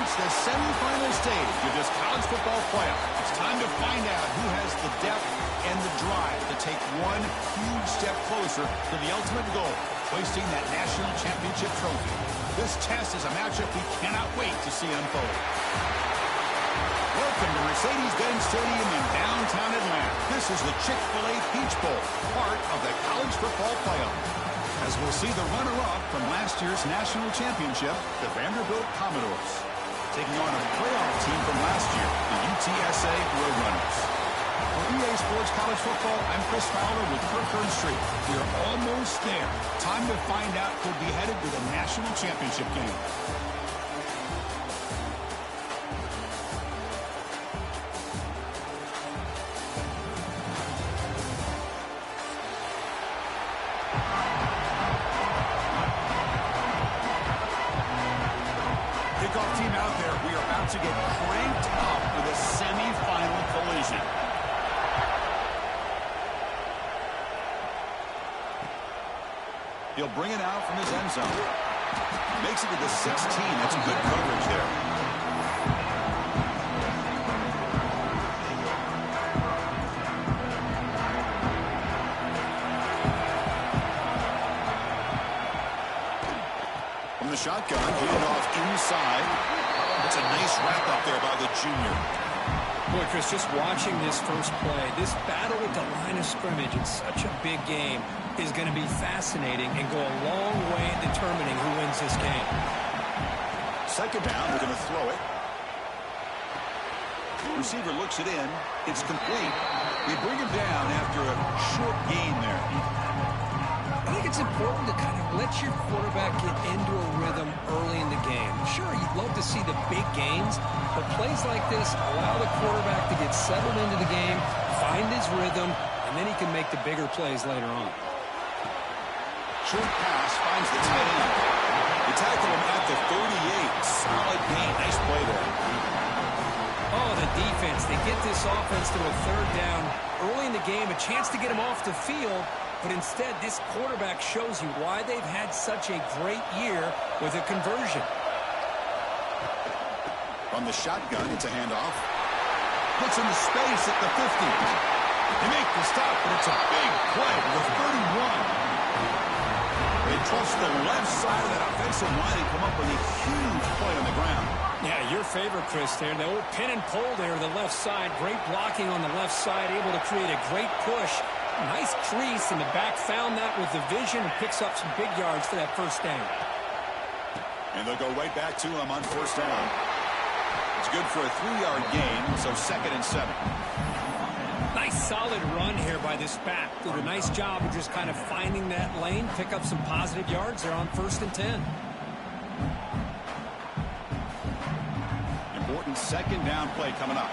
reached the semifinal stage of this college football playoff. It's time to find out who has the depth and the drive to take one huge step closer to the ultimate goal, hoisting that national championship trophy. This test is a matchup we cannot wait to see unfold. Welcome to Mercedes-Benz Stadium in downtown Atlanta. This is the Chick-fil-A Peach Bowl, part of the college football playoff. As we'll see the runner-up from last year's national championship, the Vanderbilt Commodores, taking on a playoff team from last year, the UTSA Roadrunners. For EA Sports College Football, I'm Chris Fowler with Kirk Street. We are almost there. Time to find out who'll be headed to the national championship game. Kickoff team out there. We are about to get cranked up for the semifinal collision. He'll bring it out from his end zone. Makes it to the 16. That's good coverage there. From the shotgun, hand off inside. That's a nice wrap up there by the junior. Boy, Chris, just watching this first play, this battle at the line of scrimmage in such a big game is going to be fascinating and go a long way in determining who wins this game. Second down, they're going to throw it. Receiver looks it in. It's complete. They bring him down after a short gain there. I think it's important to kind of let your quarterback get into a rhythm early in the game. Sure, you'd love to see the big gains, but plays like this allow the quarterback to get settled into the game, find his rhythm, and then he can make the bigger plays later on. Short pass finds the tight end. They tackle him at the 38. Solid gain. Nice play there. Oh, the defense. They get this offense to a third down early in the game, a chance to get him off the field, but instead this quarterback shows you why they've had such a great year with a conversion. From the shotgun, it's a handoff. Puts into space at the 50. They make the stop, but it's a big play to the 31. They trust the left side of that offensive line and come up with a huge play on the ground. Yeah, your favorite, Chris, there. The old pin and pull there to the left side. Great blocking on the left side, able to create a great push. Nice crease in the back. Found that with the vision and picks up some big yards for that first down. And they'll go right back to him on first down. It's good for a 3-yard gain, so 2nd and 7. Nice solid run here by this back. Did a nice job of just kind of finding that lane, pick up some positive yards there on 1st and 10. Important 2nd down play coming up.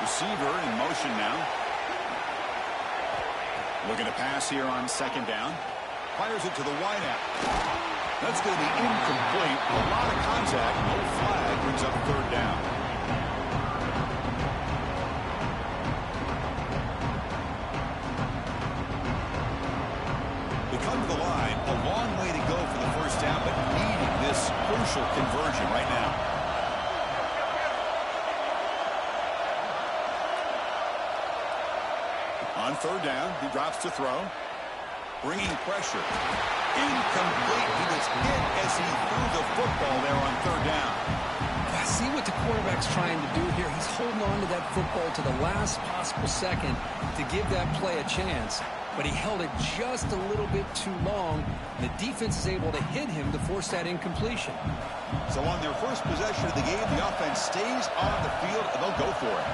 Receiver in motion now. Looking to pass here on 2nd down. Fires it to the wideout. That's going to be incomplete. A lot of contact. No flag. Brings up 3rd down. They come to the line. A long way to go for the first down, but needing this crucial conversion right now. On 3rd down, he drops to throw. Bringing pressure. Incomplete. He was hit as he threw the football there on 3rd down. I see what the quarterback's trying to do here. He's holding on to that football to the last possible second to give that play a chance. But he held it just a little bit too long. The defense is able to hit him to force that incompletion. So on their first possession of the game, the offense stays on the field, and they'll go for it.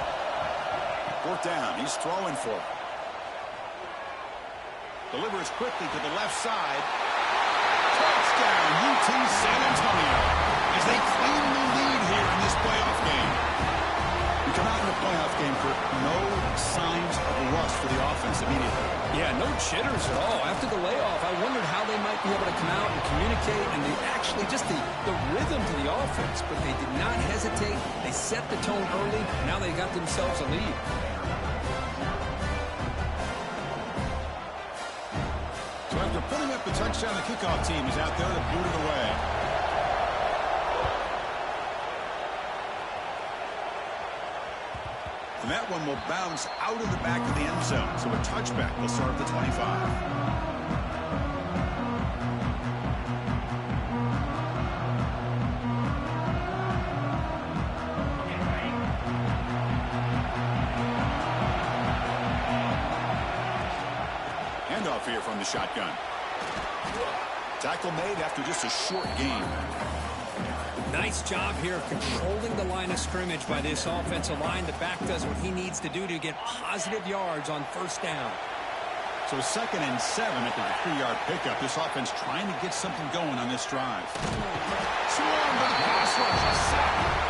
4th down. He's throwing for it. Delivers quickly to the left side. Touchdown, UT San Antonio, as they claim the lead here in this playoff game. We come out in the playoff game for no signs of rust for the offense immediately. Yeah, no jitters at all. After the layoff, I wondered how they might be able to come out and communicate, and they actually just the rhythm to the offense, but they did not hesitate. They set the tone early. Now they got themselves a lead. So after Putting up the touchdown, the kickoff team is out there to boot it away. And that one will bounce out of the back of the end zone. So a touchback will start at the 25. Here from the shotgun. Tackle made after just a short gain. Nice job here of controlling the line of scrimmage by this offensive line. The back does what he needs to do to get positive yards on first down. So 2nd and 7 at the 3-yard pickup. This offense trying to get something going on this drive. Swarm by the pass rush. A sack.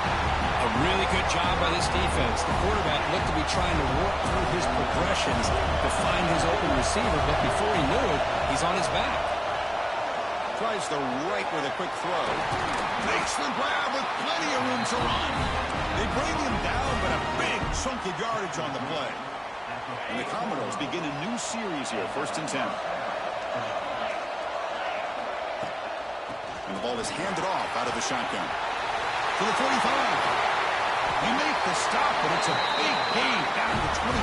A really good job by this defense. The quarterback looked to be trying to work through his progressions to find his open receiver, but before he knew it, he's on his back. Tries the right with a quick throw. Makes the grab with plenty of room to run. They bring him down, but a big chunk of yardage on the play. And the Commodores begin a new series here, 1st and 10. And the ball is handed off out of the shotgun. To the 45. He makes the stop, but it's a big gain down to 29.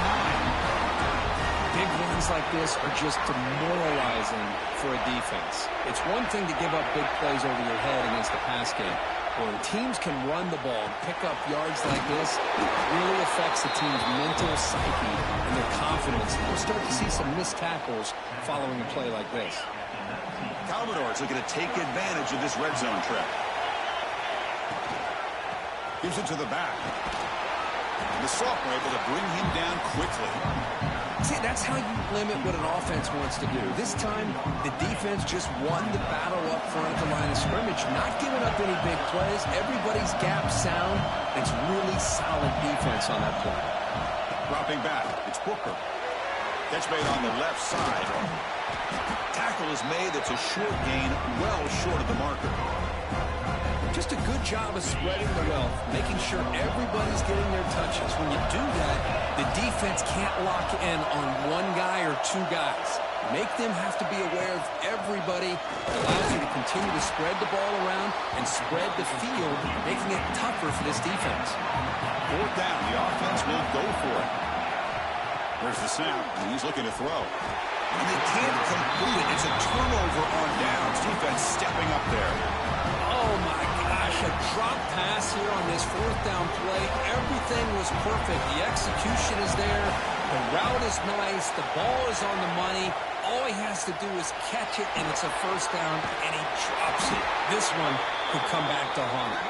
Big runs like this are just demoralizing for a defense. It's one thing to give up big plays over your head against the pass game. When teams can run the ball and pick up yards like this, it really affects the team's mental psyche and their confidence. We'll start to see some missed tackles following a play like this. Commodores looking to take advantage of this red zone trap. Gives it to the back. And the sophomore able to bring him down quickly. See, that's how you limit what an offense wants to do. This time, the defense just won the battle up front at the line of scrimmage, not giving up any big plays. Everybody's gap sound. It's really solid defense on that play. Dropping back, it's Booker. Catch made on the left side. Tackle is made. It's a short gain, well short of the marker. Just a good job of spreading the wealth, making sure everybody's getting their touches. When you do that, the defense can't lock in on one guy or two guys. Make them have to be aware of everybody. It allows you to continue to spread the ball around and spread the field, making it tougher for this defense. 4th down, the offense will go for it. There's the snap, and he's looking to throw. And they can't complete it. It's a turnover on downs. Defense stepping up there. Oh, my gosh, a drop pass here on this 4th down play. Everything was perfect. The execution is there. The route is nice. The ball is on the money. All he has to do is catch it, and it's a 1st down, and he drops it. This one could come back to haunt him.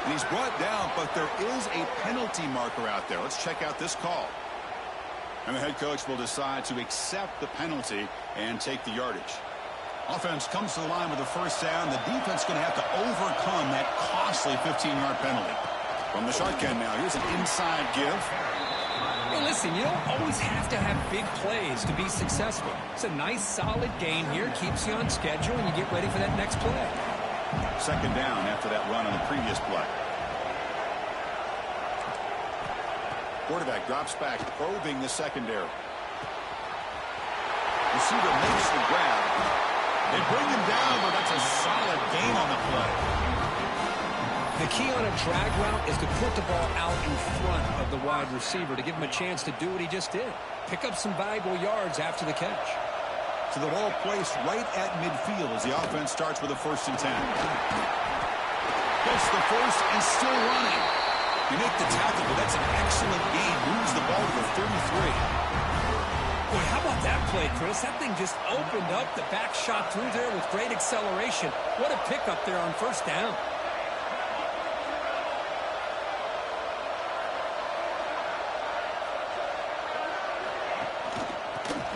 And he's brought down, but there is a penalty marker out there. Let's check out this call. And the head coach will decide to accept the penalty and take the yardage. Offense comes to the line with a 1st down. The defense is going to have to overcome that costly 15-yard penalty. From the shotgun now, here's an inside give. Hey, listen, you don't always have to have big plays to be successful. It's a nice, solid gain here. Keeps you on schedule, and you get ready for that next play. 2nd down after that run on the previous play. Quarterback drops back, probing the secondary. Receiver makes the grab. They bring him down, but that's a solid gain on the play. The key on a drag route is to put the ball out in front of the wide receiver to give him a chance to do what he just did. Pick up some valuable yards after the catch. So the ball placed right at midfield as the offense starts with a 1st and 10. Gets the first and still running. You make the tackle, but that's an excellent gain. Moves the ball to the 33. Boy, how about that play, Chris? That thing just opened up. The back shot through there with great acceleration. What a pickup there on 1st down.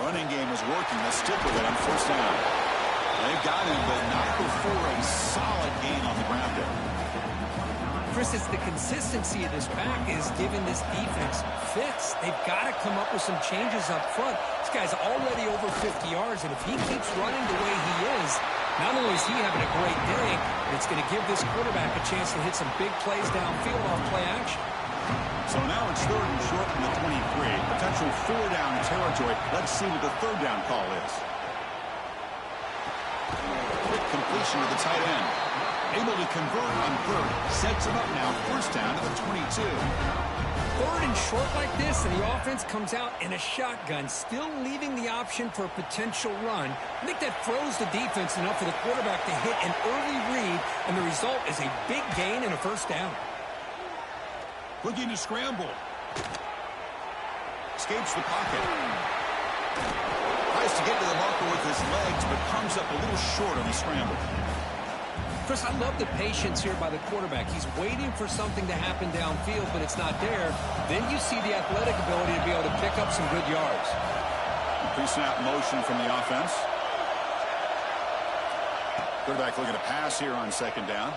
Running game is working. Let's stick with it on 1st down. They've got him, but not before a solid gain on the ground there. Chris, it's the consistency of this back is giving this defense fits. They've got to come up with some changes up front. This guy's already over 50 yards, and if he keeps running the way he is, not only is he having a great day, but it's going to give this quarterback a chance to hit some big plays downfield off play action. So now it's 3rd and short from the 23. Potential 4-down territory. Let's see what the 3rd down call is. completion to the tight end. Able to convert on third. Sets him up now. First down to the 22. Third and short like this, and the offense comes out in a shotgun, still leaving the option for a potential run. I think that throws the defense enough for the quarterback to hit an early read, and the result is a big gain and a first down. Looking to scramble. Escapes the pocket. Tries to get to the marker with his legs, but comes up a little short on the scramble. Chris, I love the patience here by the quarterback. He's waiting for something to happen downfield, but it's not there. Then you see the athletic ability to be able to pick up some good yards. Pre-snap motion from the offense. Quarterback looking to pass here on second down.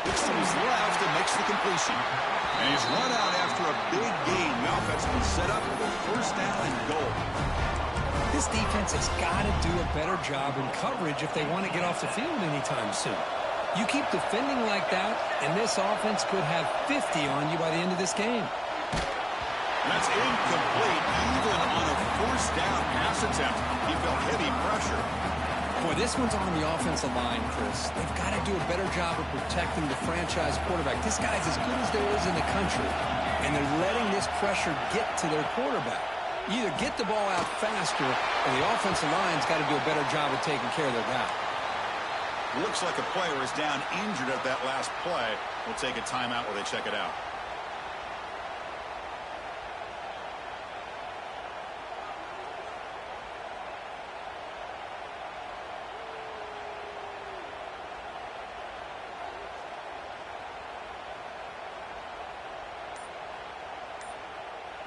Looks to his left and makes the completion. And he's run out after a big gain. The offense has been set up with a first down and goal. This defense has got to do a better job in coverage if they want to get off the field anytime soon. You keep defending like that, and this offense could have 50 on you by the end of this game. That's incomplete. Even on a first down pass attempt, he felt heavy pressure. Boy, this one's on the offensive line, Chris. They've got to do a better job of protecting the franchise quarterback. This guy's as good as there is in the country, and they're letting this pressure get to their quarterback. Either get the ball out faster, or the offensive line's got to do a better job of taking care of their guy. Looks like a player is down injured at that last play. We'll take a timeout while they check it out.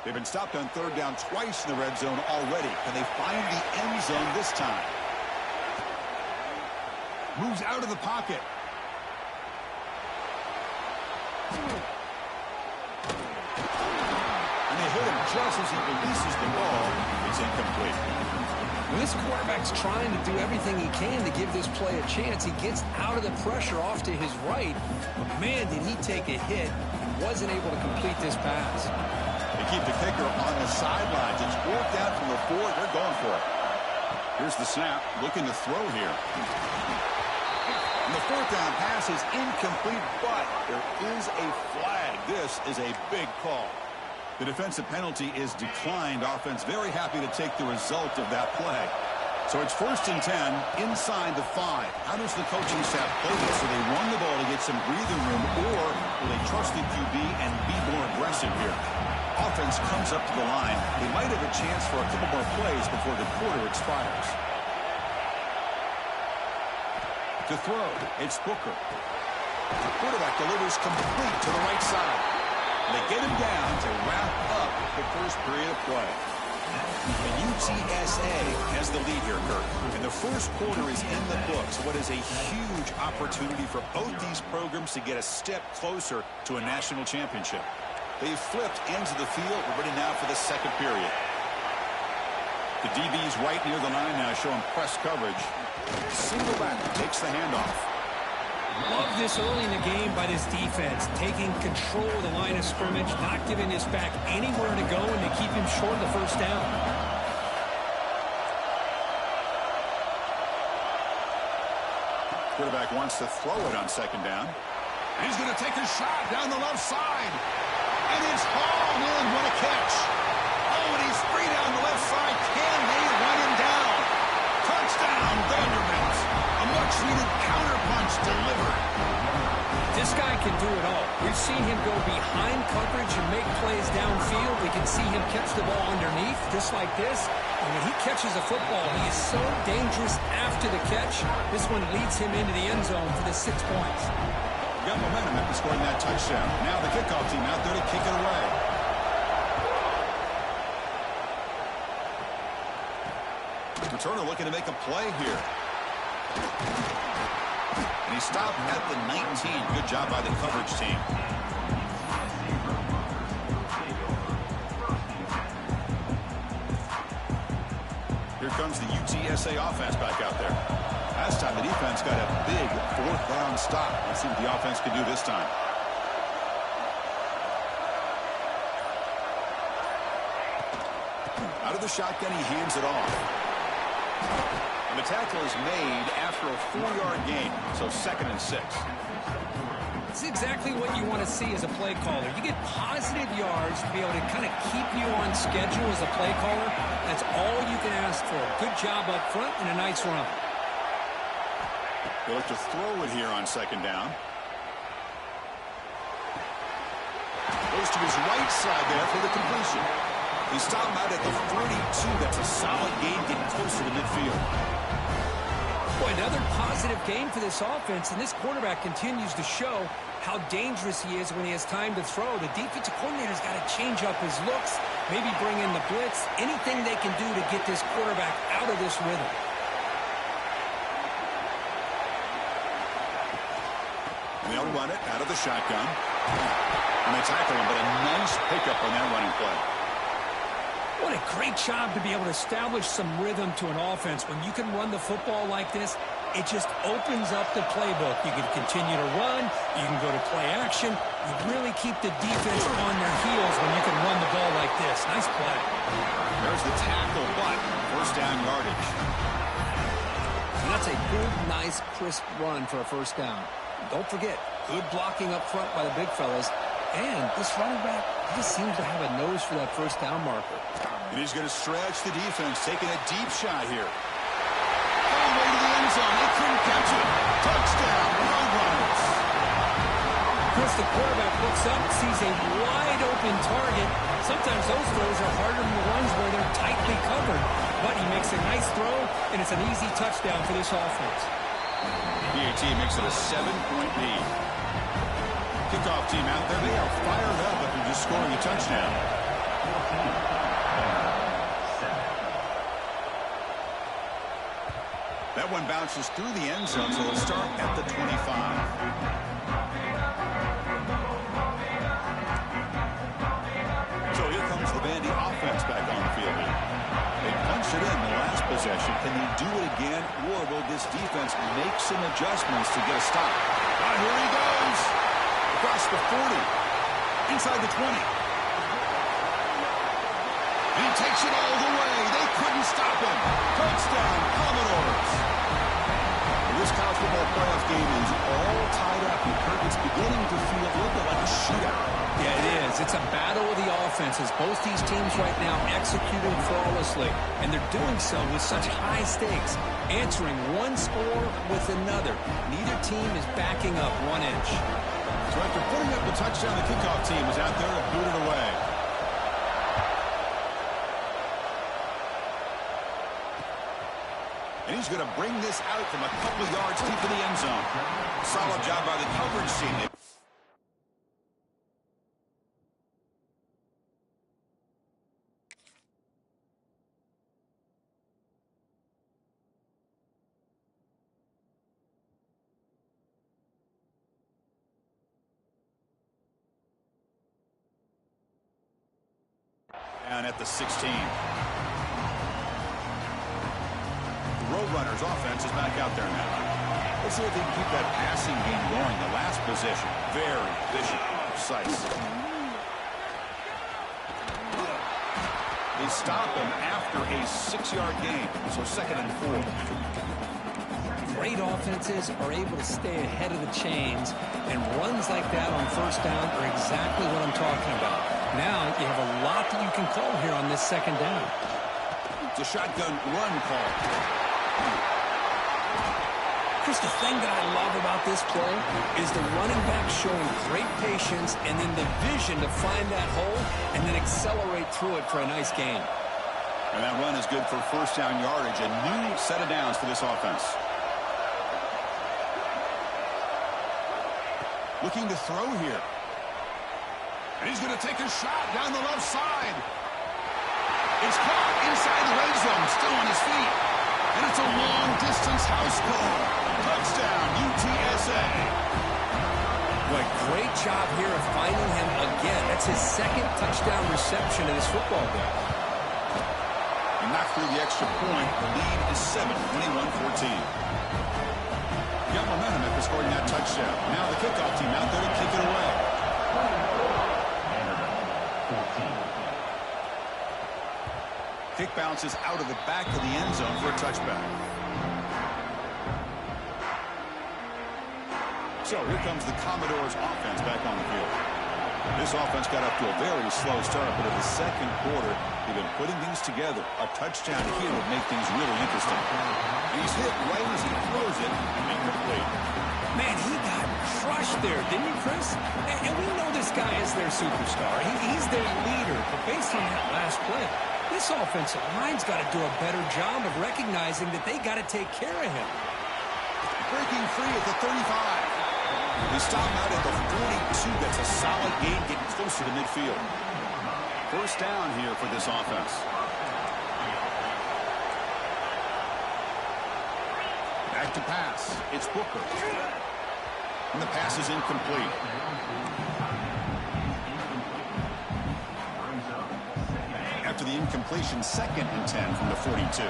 They've been stopped on third down twice in the red zone already. Can they find the end zone this time? Moves out of the pocket. And they hit him just as he releases the ball. It's incomplete. When this quarterback's trying to do everything he can to give this play a chance, he gets out of the pressure off to his right. But man, did he take a hit and wasn't able to complete this pass. They keep the kicker on the sidelines. It's fourth down from the 4. They're going for it. Here's the snap. Looking to throw here. And the fourth down pass is incomplete, but there is a flag. This is a big call. The defensive penalty is declined. Offense very happy to take the result of that play. So it's first and 10 inside the 5. How does the coaching staff play this? So they run the ball to get some breathing room, or will they trust the QB and be more aggressive here? Offense comes up to the line. They might have a chance for a couple more plays before the quarter expires. To throw, it's Booker. The quarterback delivers complete to the right side. And they get him down to wrap up the first period of play. And UTSA has the lead here, Kirk. And the first quarter is in the books. What is a huge opportunity for both these programs to get a step closer to a national championship. They've flipped ends of the field. We're ready now for the second period. The DB's right near the line now, showing press coverage. Single back takes the handoff. Love this early in the game by this defense, taking control of the line of scrimmage, not giving this back anywhere to go, and they keep him short of the first down. Quarterback wants to throw it on second down. And he's going to take a shot down the left side. And it's hauled in. What a catch. Oh, and he's free down the left side. Can they run him down? Touchdown, Vanderbilt. A much-needed counterpunch delivered. This guy can do it all. We've seen him go behind coverage and make plays downfield. We can see him catch the ball underneath, just like this. And when he catches a football, he is so dangerous after the catch. This one leads him into the end zone for the 6 points. Got momentum after scoring that touchdown. Now the kickoff team out there to kick it away. Returner looking to make a play here. And he stopped at the 19. Good job by the coverage team. Here comes the UTSA offense back out there. Last time the defense got a big fourth down stop. Let's see what the offense can do this time. Out of the shotgun, he hands it off. And the tackle is made after a 4-yard gain, so 2nd and 6. It's exactly what you want to see as a play caller. You get positive yards to be able to kind of keep you on schedule as a play caller. That's all you can ask for. Good job up front and a nice run. They'll look to throw it here on 2nd down. Goes to his right side there for the completion. He stopped out at the 42. That's a solid gain, getting closer to midfield. Boy, another positive game for this offense, and this quarterback continues to show how dangerous he is when he has time to throw. The defensive coordinator's got to change up his looks, maybe bring in the blitz, anything they can do to get this quarterback out of this rhythm. And they'll run it out of the shotgun. And they tackle him, but a nice pickup on that running play. What a great job to be able to establish some rhythm to an offense. When you can run the football like this, it just opens up the playbook. You can continue to run. You can go to play action. You really keep the defense on their heels when you can run the ball like this. Nice play. There's the tackle, but 1st down yardage. And that's a good, nice, crisp run for a 1st down. Don't forget, good blocking up front by the big fellas. And this running back just seems to have a nose for that 1st down marker. And he's going to stretch the defense, taking a deep shot here. All the way to the end zone. They couldn't catch it. Touchdown, Roadrunners. Chris, the quarterback looks up, sees a wide-open target. Sometimes those throws are harder than the ones where they're tightly covered. But he makes a nice throw, and it's an easy touchdown for this offense. PAT makes it a 7-point lead. Kickoff team out there. They are fired up after just scoring a touchdown. That one bounces through the end zone, so they'll start at the 25. So here comes the Vandy offense back on the field. They punched it in the last possession. Can they do it again, or will this defense make some adjustments to get a stop? Oh, here he goes. Across the 40. Inside the 20. And he takes it all the way. They couldn't stop him. Touchdown, Commodores. This college football playoff game is all tied up. It's beginning to feel a little bit like a shootout. Yeah, it is. It's a battle of the offenses. Both these teams right now executing flawlessly, and they're doing so with such high stakes, answering one score with another. Neither team is backing up 1 inch. So after putting up the touchdown, the kickoff team is out there to boot it away. And he's going to bring this out from a couple yards deep in the end zone. Solid job by the coverage team. Down at the 16. Roadrunners offense is back out there now. Let's see if they can keep that passing game going. The last possession, very efficient, precise. They stop him after a 6-yard gain, so 2nd and 4. Great offenses are able to stay ahead of the chains, and runs like that on 1st down are exactly what I'm talking about. Now you have a lot that you can call here on this 2nd down. It's a shotgun run call. Chris, the thing that I love about this play is the running back showing great patience and then the vision to find that hole and then accelerate through it for a nice gain. And that run is good for 1st down yardage. A new set of downs for this offense. Looking to throw here. And he's going to take a shot down the left side. It's caught inside the red zone, still on his feet. And it's a long-distance house call. Touchdown, UTSA. Boy, great job here of finding him again. That's his 2nd touchdown reception in this football game. He knocked through the extra point. The lead is 7, 21-14. Got momentum after scoring that touchdown. Now the kickoff team out there to kick it away. Kick bounces out of the back of the end zone for a touchback. So here comes the Commodores offense back on the field. This offense got up to a very slow start, but in the second quarter, they've been putting things together. A touchdown here would make things really interesting. He's hit right as he throws it and incomplete. Man, he got crushed there, didn't he, Chris? And we know this guy is their superstar. He's their leader. But based on that last play, this offensive line's got to do a better job of recognizing that they got to take care of him. Breaking free at the 35. They stop out at the 42. That's a solid gain, getting closer to midfield. First down here for this offense. Back to pass. It's Booker. And the pass is incomplete. After the incompletion, 2nd and 10 from the 42.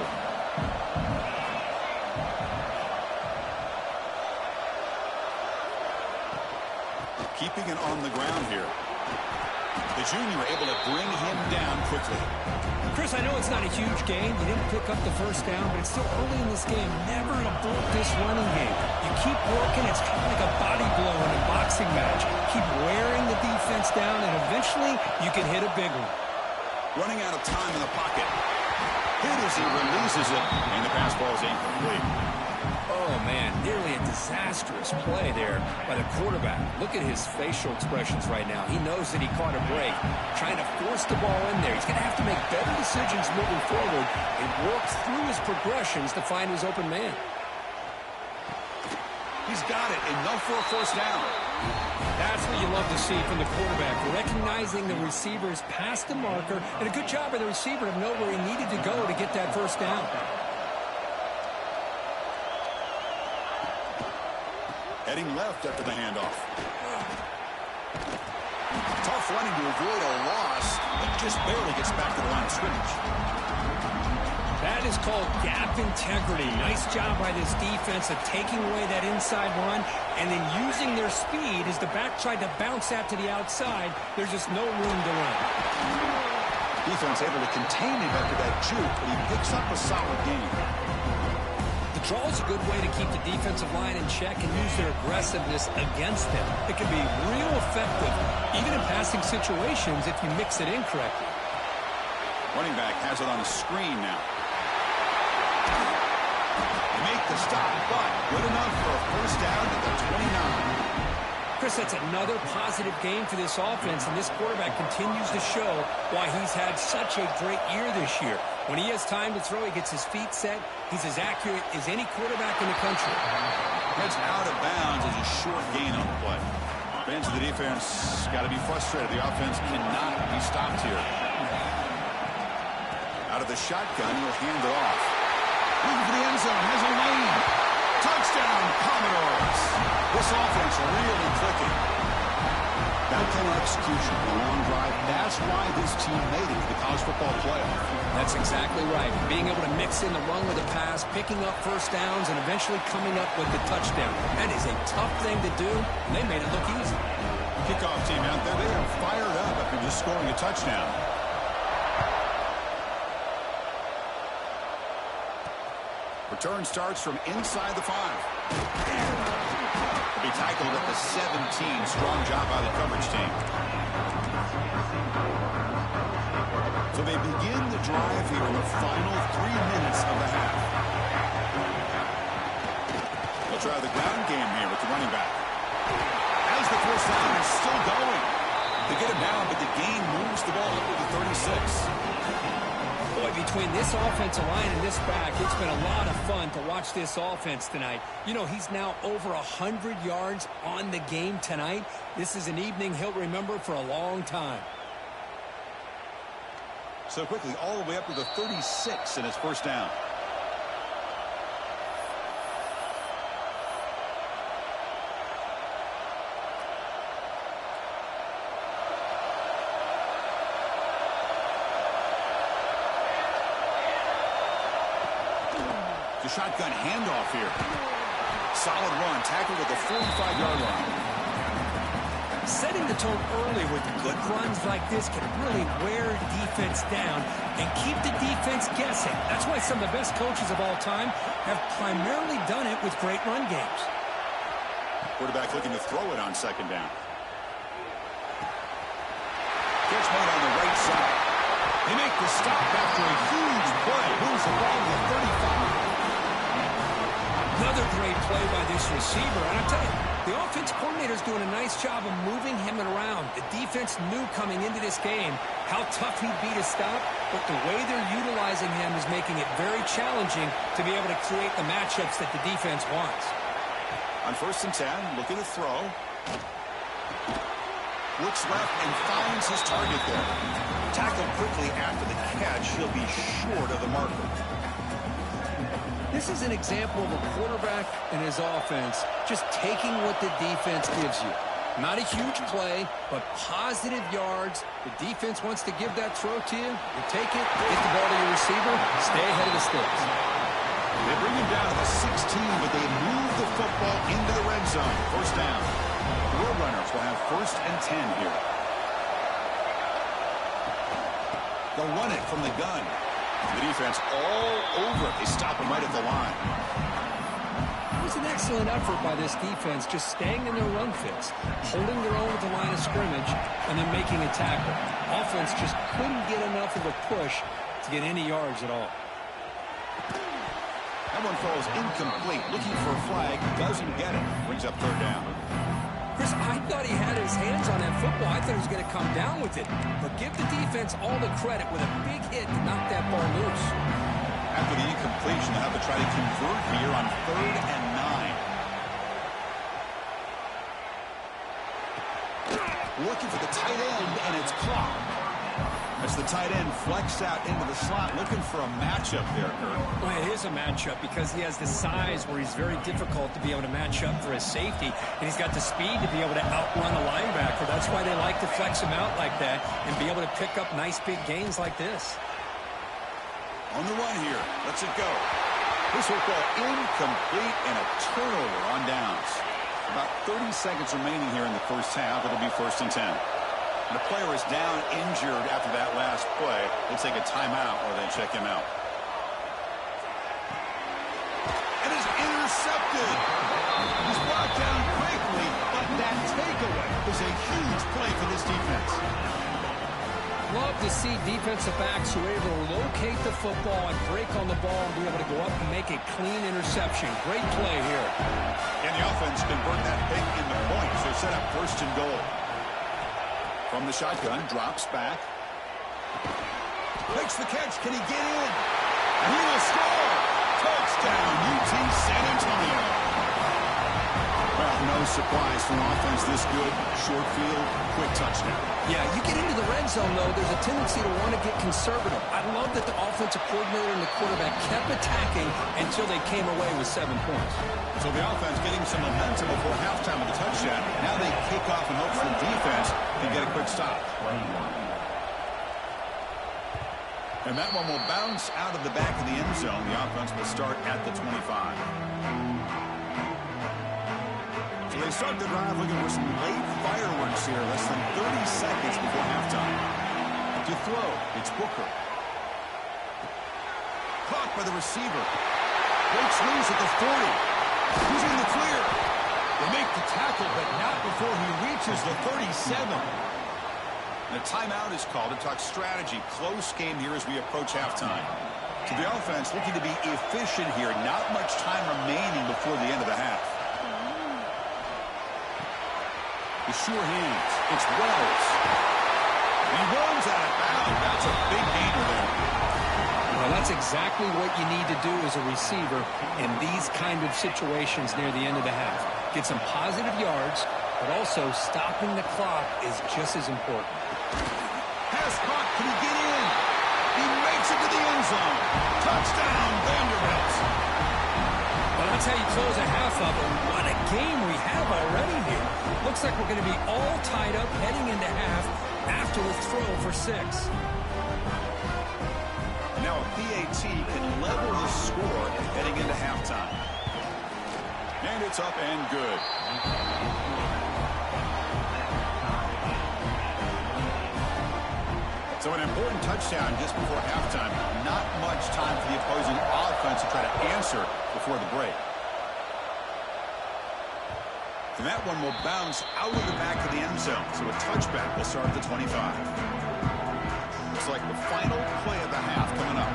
Keeping it on the ground here. The junior able to bring him down quickly. Chris, I know it's not a huge gain. You didn't pick up the first down, but it's still early in this game. Never to abort this running game. You keep working. It's kind of like a body blow in a boxing match. Keep wearing the defense down, and eventually you can hit a big one. Running out of time in the pocket. Hit as he releases it, and the pass ball is incomplete. Oh, man, nearly a disastrous play there by the quarterback. Look at his facial expressions right now. He knows that he caught a break, trying to force the ball in there. He's going to have to make better decisions moving forward and work through his progressions to find his open man. He's got it. Enough for a first down. That's what you love to see from the quarterback, recognizing the receiver's past the marker, and a good job by the receiver to know where he needed to go to get that first down. Heading left after the handoff. Tough running to avoid a loss, but just barely gets back to the line of scrimmage. That is called gap integrity. Nice job by this defense of taking away that inside run and then using their speed as the back tried to bounce out to the outside. There's just no room to run. Defense able to contain him after that juke, but he picks up a solid gain. The draw is a good way to keep the defensive line in check and use their aggressiveness against them. It can be real effective, even in passing situations, if you mix it in correctly. Running back has it on a screen now. Make the stop, but good enough for a first down at the 29. Chris, that's another positive game for this offense, and this quarterback continues to show why he's had such a great year this year. When he has time to throw, he gets his feet set. He's as accurate as any quarterback in the country. Heads out of bounds as a short gain on the play. Fans of the defense got to be frustrated. The offense cannot be stopped here. Out of the shotgun, he'll hand it off. Looking for the end zone, has a lane. Touchdown, Commodores. This offense really clicking. That kind of execution, a long drive, that's why this team made it to the college football playoff. That's exactly right. Being able to mix in the run with the pass, picking up first downs, and eventually coming up with the touchdown. That is a tough thing to do, and they made it look easy. Kickoff team out there, they are fired up after just scoring a touchdown. Return starts from inside the 5. He'll be tackled at the 17. Strong job by the coverage team. So they begin the drive here in the final 3 minutes of the half. They'll try the ground game here with the running back. As the first down is still going. They get him down, but the gain moves the ball up to the 36. Boy, between this offensive line and this back, it's been a lot of fun to watch this offense tonight. You know, he's now over 100 yards on the game tonight. This is an evening he'll remember for a long time. So quickly, all the way up to the 36 in his first down. The shotgun handoff here. Solid run, tackled at the 45-yard line. Setting the tone early with good runs like this can really wear defense down and keep the defense guessing. That's why some of the best coaches of all time have primarily done it with great run games. Quarterback looking to throw it on second down. Catch made on the right side. They make the stop after a huge play. Moves the ball to the 35. Another great play by this receiver. And I tell you, the offense coordinator is doing a nice job of moving him around. The defense knew coming into this game how tough he'd be to stop, but the way they're utilizing him is making it very challenging to be able to create the matchups that the defense wants. On 1st and 10, looking to throw. Looks left and finds his target there. Tackled quickly after the catch. He'll be short of the marker. This is an example of a quarterback and his offense just taking what the defense gives you. Not a huge play, but positive yards. The defense wants to give that throw to you. You take it, get the ball to your receiver, stay ahead of the sticks. They bring him down to the 16, but they move the football into the red zone. First down. The Roadrunners will have 1st and 10 here. They'll run it from the gun. The defense all over it. They stop him right at the line. It was an excellent effort by this defense, just staying in their run fits, holding their own at the line of scrimmage, and then making a tackle. Offense just couldn't get enough of a push to get any yards at all. That one falls incomplete. Looking for a flag. Doesn't get it. Brings up 3rd down. Chris, I thought he had his hands on that football. I thought he was going to come down with it. But give the defense all the credit with a big hit to knock that ball loose. After the incompletion, they'll have to try to convert here on 3rd and 9. Looking for the tight end, and it's caught. As the tight end flex out into the slot, looking for a matchup there, Kurt. Well, it is a matchup because he has the size where he's very difficult to be able to match up for his safety, and he's got the speed to be able to outrun a linebacker. That's why they like to flex him out like that and be able to pick up nice big gains like this. On the run here. Lets it go. This football incomplete and a turnover on downs. About 30 seconds remaining here in the first half. It'll be 1st and 10. The player is down injured after that last play. They take a timeout or they check him out. And is intercepted. He's brought down quickly, but that takeaway is a huge play for this defense. Love to see defensive backs who are able to locate the football and break on the ball and be able to go up and make a clean interception. Great play here. And the offense convert that pick into points. They set up 1st and goal. From the shotgun, drops back. Makes the catch. Can he get in? And he will score. Touchdown, UT San Antonio. Well, no surprise from offense this good. Short field, quick touchdown. Yeah, you get into the red zone, though, there's a tendency to want to get conservative. I love that the offensive coordinator and the quarterback kept attacking until they came away with 7 points. So the offense getting some momentum before halftime with the touchdown. Now they kick off and hope for the defense and get a quick stop. And that one will bounce out of the back of the end zone. The offense will start at the 25. So they start the drive looking for some late fireworks here. Less than 30 seconds before halftime. To throw, it's Booker. Caught by the receiver. Breaks loose at the 40. He's in the clear. They make the tackle, but not before he reaches the 37. And a timeout is called to talk strategy. Close game here as we approach halftime. So the offense looking to be efficient here. Not much time remaining before the end of the half. The sure hands. It's Wells. He runs out of bounds. That's a big gainer there. Well, that's exactly what you need to do as a receiver in these kind of situations near the end of the half. Get some positive yards, but also stopping the clock is just as important. Pass caught. Can he get in? He makes it to the end zone. Touchdown, Vanderbilt. Well, that's how you close a half of it. What a game we have already here. Looks like we're going to be all tied up heading into half after the throw for 6. Now a PAT can level the score heading into halftime. And it's up and good. So an important touchdown just before halftime. Not much time for the opposing offense to try to answer before the break. And that one will bounce out of the back of the end zone. So a touchback will start at the 25. Looks like the final play of the half coming up.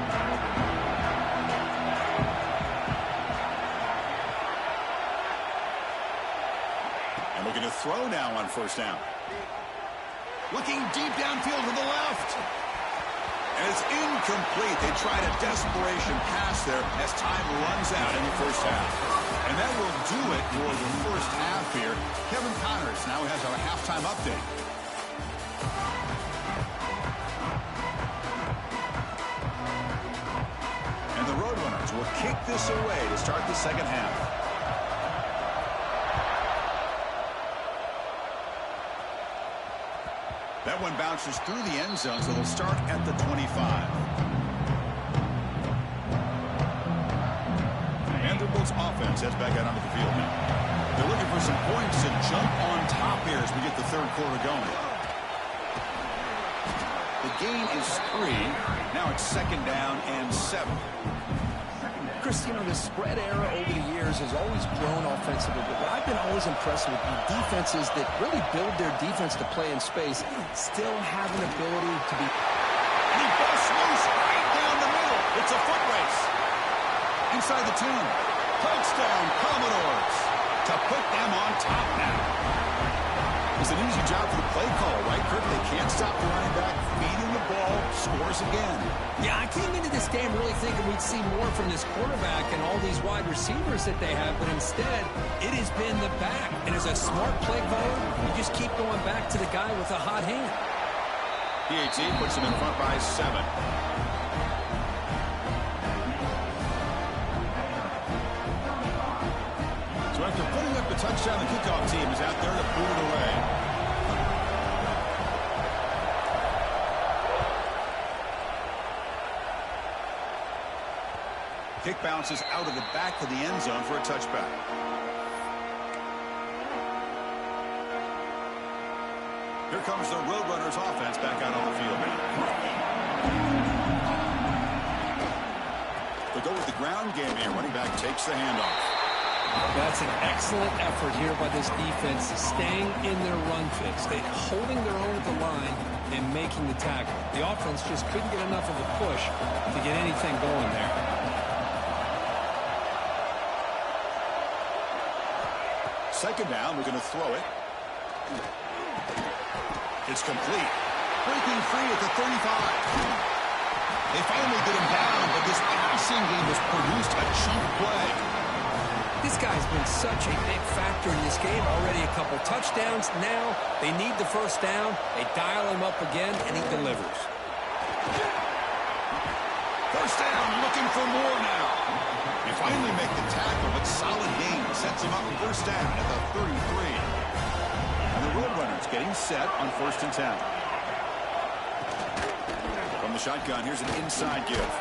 And looking to throw now on first down. Looking deep downfield to the left. And it's incomplete. They tried a desperation pass there as time runs out in the first half. And that will do it for the first half here. Kevin Connors now has our halftime update. And the Roadrunners will kick this away to start the second half. That one bounces through the end zone, so they'll start at the 25. Vanderbilt's offense heads back out onto the field now. They're looking for some points to jump on top here as we get the third quarter going. The gain is 3. Now it's second down and 7. Chris, you know, the spread era over the years has always grown offensively, but what I've been always impressed with the defenses that really build their defense to play in space still have an ability to be... And he busts loose right down the middle. It's a foot race. Inside the 10. Touchdown, Commodores. To put them on top now. It's an easy job for the play caller, right, Kirk? They can't stop the running back, feeding the ball, scores again. Yeah, I came into this game really thinking we'd see more from this quarterback and all these wide receivers that they have, but instead, it has been the back. And as a smart play caller, you just keep going back to the guy with a hot hand. PAT puts him in front by 7. So after putting up the touchdown, the kickoff team is out there to boot it away. Kick bounces out of the back of the end zone for a touchback. Here comes the Roadrunners offense back out on the field now. They'll go with the ground game here. Running back takes the handoff. That's an excellent effort here by this defense, staying in their run fix. They're holding their own at the line and making the tackle. The offense just couldn't get enough of a push to get anything going there. Second down, we're going to throw it. It's complete. Breaking free at the 35. They finally get him down, but this passing game has produced a chunk play. This guy's been such a big factor in this game. Already a couple touchdowns. Now they need the first down. They dial him up again, and he delivers. First down, looking for more now. They finally make the tackle, but solid gain sets him up first down at the 33. And the Roadrunners getting set on first and 10. From the shotgun, here's an inside give.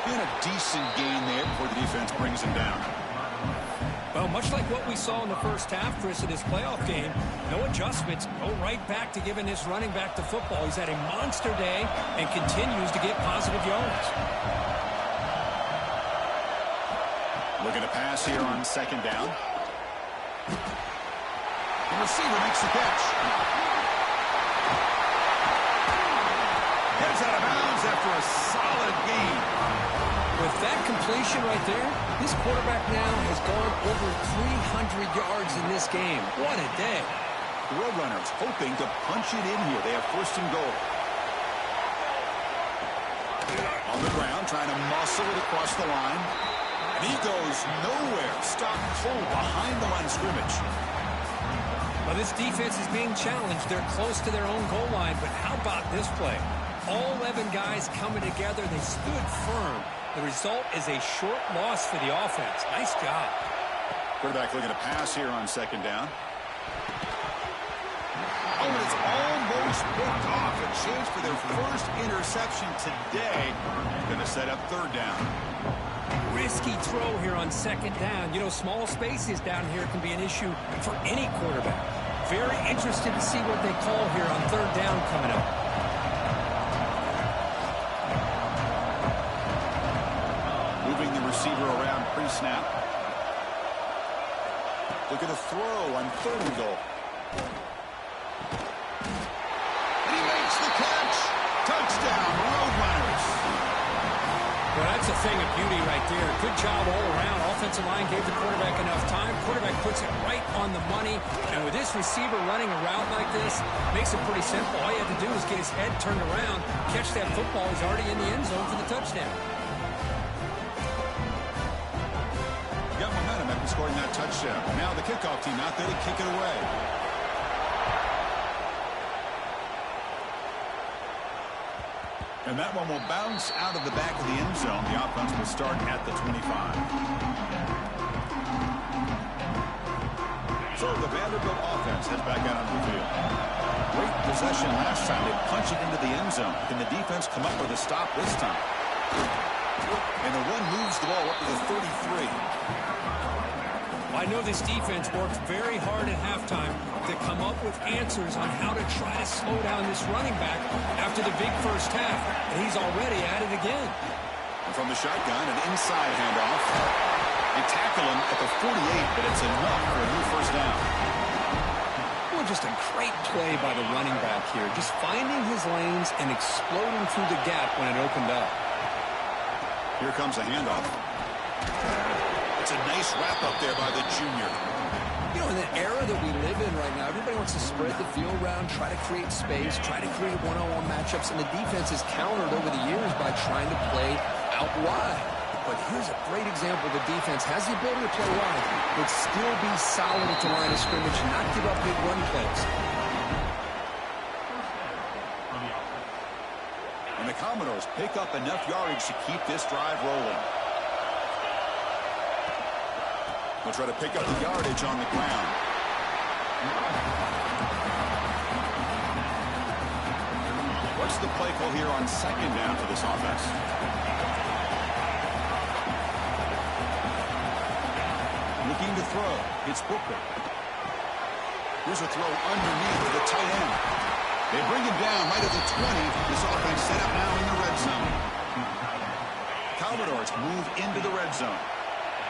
And a decent gain there before the defense brings him down. Well, much like what we saw in the first half, Chris, in this playoff game, no adjustments, go right back to giving this running back the football. He's had a monster day and continues to get positive yards. Looking to pass here on second down. The receiver makes the catch. Heads out of bounds after a solid gain. With that completion right there, this quarterback now has gone over 300 yards in this game. What a day. The Roadrunners hoping to punch it in here. They have first and goal. On the ground, trying to muscle it across the line. And he goes nowhere. Stopped cold behind the line of scrimmage. Well, this defense is being challenged. They're close to their own goal line. But how about this play? All 11 guys coming together. They stood firm. The result is a short loss for the offense. Nice job. Quarterback looking to pass here on second down. Oh, and it's almost picked off. A chance for their first interception today. Going to set up third down. Risky throw here on second down. You know, small spaces down here can be an issue for any quarterback. Very interested to see what they call here on third down coming up. Moving the receiver around pre-snap. Looking to throw on 3rd and goal. And he makes the catch. Touchdown, Roadrunners. Well, that's a thing of beauty right there. Good job all around. Offensive line gave the quarterback enough time. Quarterback puts it right on the money. And with this receiver running a route like this, makes it pretty simple. All you have to do is get his head turned around, catch that football. He's already in the end zone for the touchdown. You got momentum after scoring that touchdown. Now the kickoff team out there to kick it away. And that one will bounce out of the back of the end zone. The offense will start at the 25. So the Vanderbilt offense heads back out on the field. Great possession last time. They punch it into the end zone. Can the defense come up with a stop this time? And the one moves the ball up to the 33. I know this defense worked very hard at halftime to come up with answers on how to try to slow down this running back after the big first half. And he's already at it again. From the shotgun, an inside handoff. They tackle him at the 48, but it's enough for a new first down. Well, just a great play by the running back here. Just finding his lanes and exploding through the gap when it opened up. Here comes a handoff. It's a nice wrap up there by the junior. You know, in the era that we live in right now, everybody wants to spread the field around, try to create space, try to create one-on-one matchups, and the defense is countered over the years by trying to play out wide. But here's a great example. The defense has the ability to play wide, but still be solid at the line of scrimmage, not give up big run plays. And the Commodores pick up enough yardage to keep this drive rolling. They'll try to pick up the yardage on the ground. What's the play call here on 2nd down for this offense? Looking to throw. It's Booker. Here's a throw underneath to the tight end. They bring him down right at the 20. This offense set up now in the red zone. Commodores move into the red zone.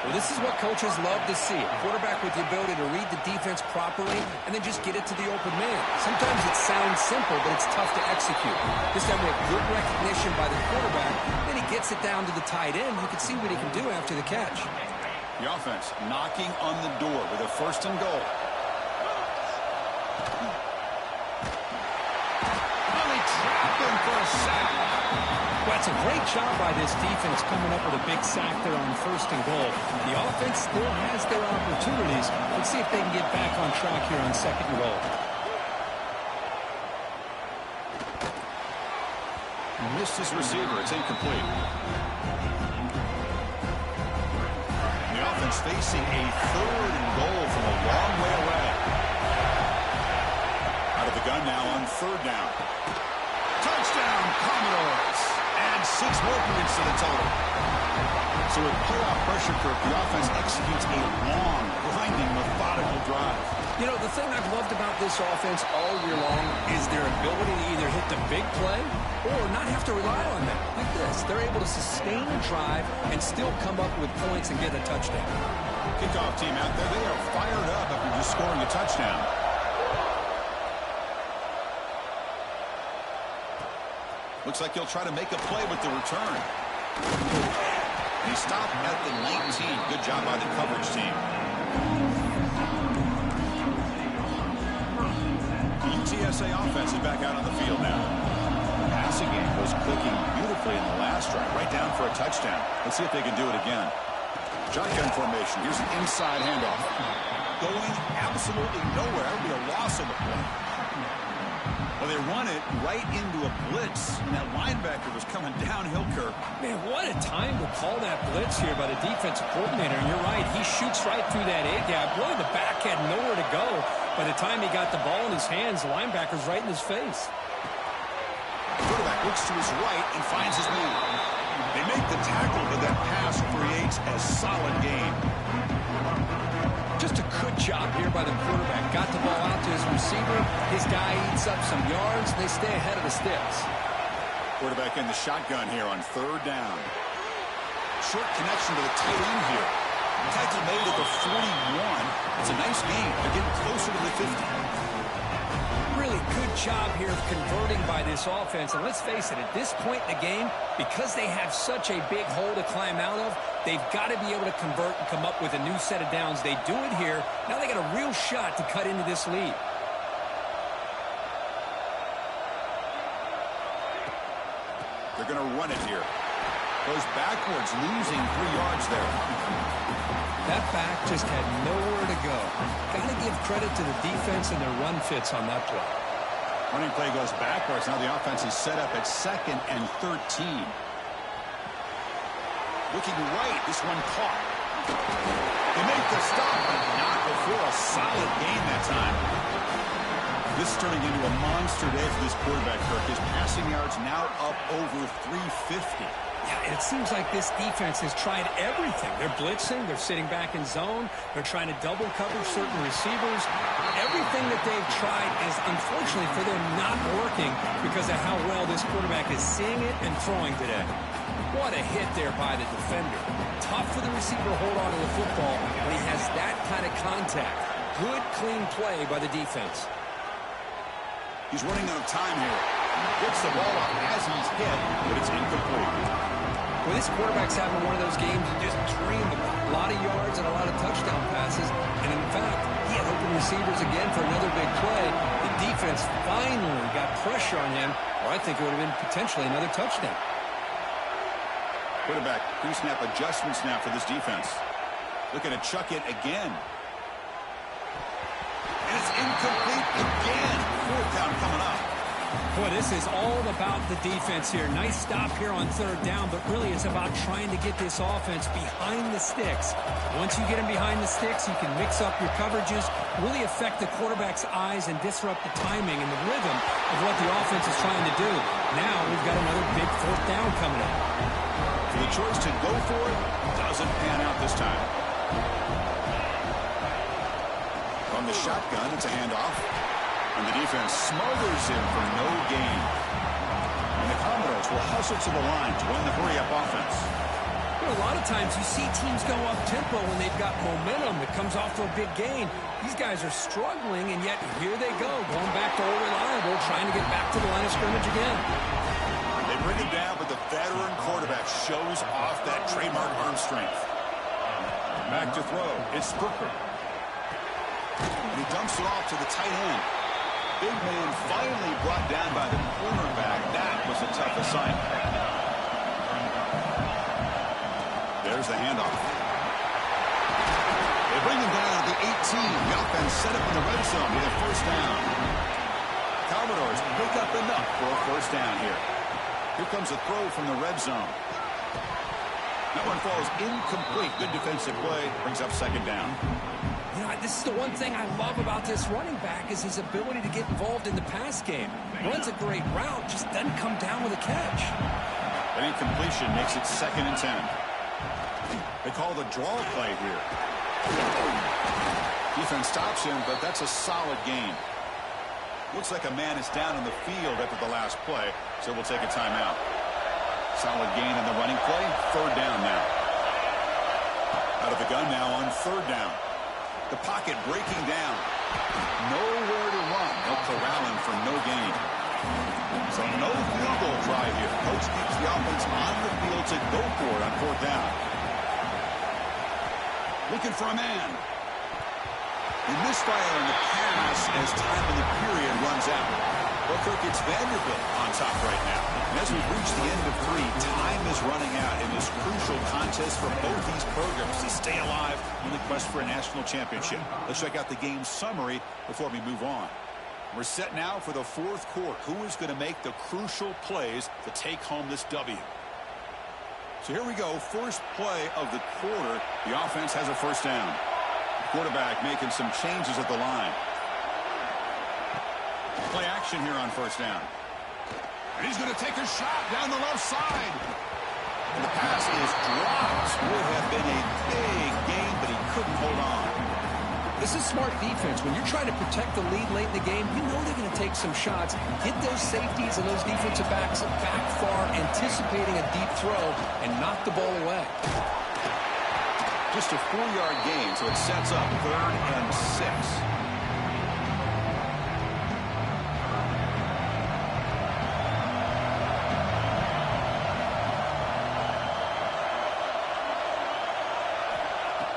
Well, this is what coaches love to see. A quarterback with the ability to read the defense properly and then just get it to the open man. Sometimes it sounds simple, but it's tough to execute. This time we have good recognition by the quarterback. Then he gets it down to the tight end. You can see what he can do after the catch. The offense knocking on the door with a 1st and goal. Really trapping for a sack. Well, it's a great job by this defense coming up with a big sack there on 1st and goal. The offense still has their opportunities. Let's see if they can get back on track here on 2nd and goal. Missed his receiver. It's incomplete. The offense facing a 3rd and goal from a long way away. Out of the gun now on 3rd down. Touchdown, Commodores. Add 6 more points to the total. So with playoff pressure curve, the offense executes a long, grinding, methodical drive. You know, the thing I've loved about this offense all year long is their ability to either hit the big play or not have to rely on them. Like this, they're able to sustain a drive and still come up with points and get a touchdown. Kickoff team out there, they are fired up after just scoring a touchdown. Looks like he'll try to make a play with the return. He stopped at the 19. Good job by the coverage team. The UTSA offense is back out on the field now. The passing game was clicking beautifully in the last drive, right down for a touchdown. Let's see if they can do it again. Shotgun formation. Here's an inside handoff. Going absolutely nowhere. It'll be a loss of the play. Well, they run it right into a blitz, and that linebacker was coming downhill curve. Man, what a time to call that blitz here by the defensive coordinator. And you're right, he shoots right through that A-gap. Really, the back had nowhere to go. By the time he got the ball in his hands, the linebacker's right in his face. Quarterback looks to his right and finds his man. They make the tackle, but that pass creates a solid gain. Just a good job here by the quarterback. Got the ball out to his receiver. His guy eats up some yards. They stay ahead of the sticks. Quarterback in the shotgun here on 3rd down. Short connection to the tight end here. Tackle made at the 41. It's a nice gain. They're getting closer to the 50. Really good job here of converting by this offense. And let's face it, at this point in the game, because they have such a big hole to climb out of, they've got to be able to convert and come up with a new set of downs. They do it here. Now they got a real shot to cut into this lead. They're going to run it here. Goes backwards, losing 3 yards there. That back just had nowhere to go. Got to give credit to the defense and their run fits on that play. Running play goes backwards. Now the offense is set up at 2nd and 13. Looking right. This one caught. They make the stop, but not before a solid gain that time. This is turning into a monster day for this quarterback, Kirk. His passing yards now up over 350. Yeah, and it seems like this defense has tried everything. They're blitzing. They're sitting back in zone. They're trying to double cover certain receivers. Everything that they've tried is, unfortunately for them, not working because of how well this quarterback is seeing it and throwing today. What a hit there by the defender. Tough for the receiver to hold on to the football when he has that kind of contact. Good, clean play by the defense. He's running out of time here. Gets the ball off as he's hit, but it's incomplete. Well, this quarterback's having one of those games you just dreamed about. A lot of yards and a lot of touchdown passes. And in fact, he had open receivers again for another big play. The defense finally got pressure on him, or I think it would have been potentially another touchdown. Quarterback pre-snap adjustments now for this defense. Looking to chuck it again. And it's incomplete again. 4th down coming up. Boy, this is all about the defense here. Nice stop here on 3rd down, but really it's about trying to get this offense behind the sticks. Once you get him behind the sticks, you can mix up your coverages, really affect the quarterback's eyes and disrupt the timing and the rhythm of what the offense is trying to do. Now we've got another big 4th down coming up. So the choice to go for it doesn't pan out this time. From the shotgun, it's a handoff. And the defense smothers him for no gain. And the Commodores will hustle to the line to run the hurry-up offense. You know, a lot of times you see teams go up-tempo when they've got momentum that comes off for a big gain. These guys are struggling, and yet here they go, going back to old reliable, trying to get back to the line of scrimmage again. They bring him down, but the veteran quarterback shows off that trademark arm strength. Back to throw. It's Brooker. And he dumps it off to the tight end. Big man finally brought down by the cornerback. That was a tough assignment. There's the handoff. They bring him down at the 18. The offense set up in the red zone with a 1st down. Commodores pick up enough for a 1st down here. Here comes a throw from the red zone. That one falls incomplete. Good defensive play. Brings up 2nd down. You know, this is the one thing I love about this running back is his ability to get involved in the pass game. Runs a great route, just doesn't come down with a catch. That incompletion makes it 2nd and 10. They call the draw play here. Defense stops him, but that's a solid gain. Looks like a man is down in the field after the last play, so we'll take a timeout. Solid gain in the running play. 3rd down now. Out of the gun now on 3rd down. The pocket breaking down. Nowhere to run. They'll corral him for no gain. So no field goal try here. Coach keeps the offense on the field to go for it on 4th down. Looking for a man. They misfire on the pass as time in the period runs out. Well, Kirk, it's Vanderbilt on top right now. And as we reach the end of 3, time is running out in this crucial contest for both these programs to stay alive in the quest for a national championship. Let's check out the game summary before we move on. We're set now for the 4th quarter. Who is going to make the crucial plays to take home this W? So here we go. First play of the quarter. The offense has a 1st down. Quarterback making some changes at the line. Play action here on 1st down. And he's going to take a shot down the left side. And the pass is dropped. Would have been a big gain, but he couldn't hold on. This is smart defense. When you're trying to protect the lead late in the game, you know they're going to take some shots, hit those safeties and those defensive backs back far, anticipating a deep throw, and knock the ball away. Just a 4-yard gain, so it sets up 3rd and 6.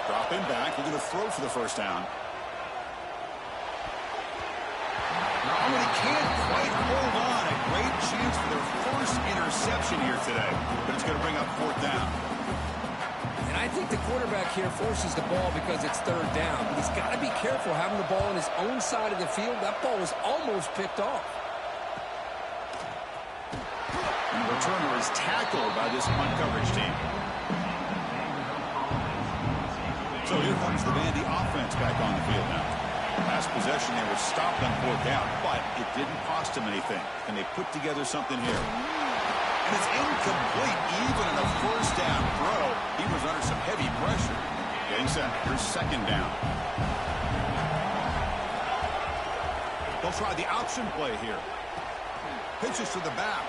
Dropping back, we're going to throw for the first down. Oh, and he can't quite hold on. A great chance for their first interception here today, but it's going to bring up 4th down. And I think the quarterback here forces the ball because it's 3rd down. But he's got to be careful having the ball on his own side of the field. That ball was almost picked off. And the returner is tackled by this punt coverage team. So here comes the Vandy offense back on the field now. Last possession, they were stopped on 4th down, but it didn't cost them anything. And they put together something here. And it's incomplete, even in a first down throw. He was under some heavy pressure. Getting set for 2nd down. They'll try the option play here. Pitches to the back.